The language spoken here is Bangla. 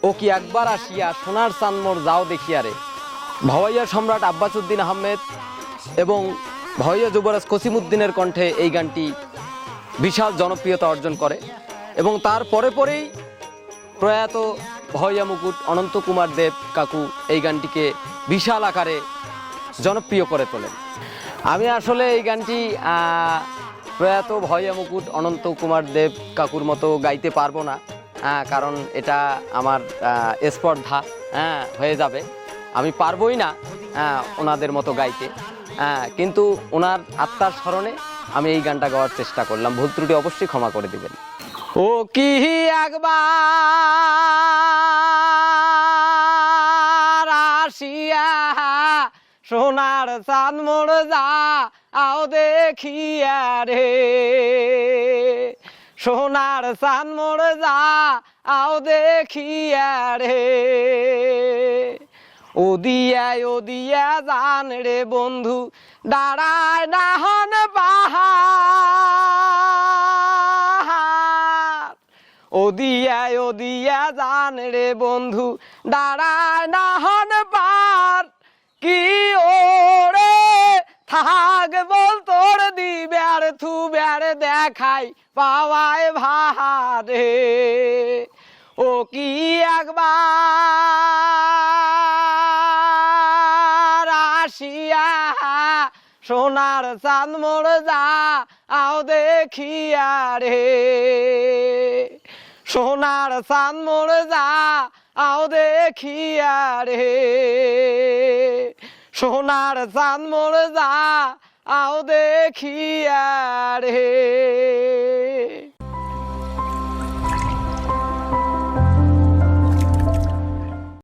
ও কি একবার আসিয়া সোনার চাঁদ মোর যাও দেখিয়া রে। ভাওয়াইয়া সম্রাট আব্বাস উদ্দিন আহমেদ এবং ভাওয়াইয়া যুবরাজ কসিমউদ্দিনের কণ্ঠে এই গানটি বিশাল জনপ্রিয়তা অর্জন করে এবং তার পরেই প্রয়াত ভাওয়াইয়া মুকুট অনন্ত কুমার দেব কাকু এই গানটিকে বিশাল আকারে জনপ্রিয় করে তোলেন। আমি আসলে এই গানটি প্রয়াত ভাওয়াইয়া মুকুট অনন্ত কুমার দেব কাকুর মতো গাইতে পারবো না, কারণ এটা আমার স্পর্ধা হয়ে যাবে, আমি পারবোই না ওনাদের মতো গাইতে। কিন্তু ওনার আত্মার স্মরণে আমি এই গানটা গাওয়ার চেষ্টা করলাম, ভুল ত্রুটি অবশ্যই ক্ষমা করে দিবেন। ও কি একবার আসিয়া সোনার চাঁদ মোর যাও দেখিয়া রে, সোনার চাঁদ মোর যাও দেখিয়া রে। ও দিয়া জান রে বন্ধু দাঁড়ায় না হন পাহাড়। ও দিয়া জান রে বন্ধু দাঁড়ায় না হন পার। কি ওরে থাক বল তোর দিবার থুবার দেখাই পাওয়ায় ভারে। ও কি একবার আসিয়া সোনার চাঁদ মোর যাও দেখিয়া রে, সোনার চাঁদ মোর যাও দেখিয়া রে, সোনার চাঁদ মোর যাও দেখিয়া রে।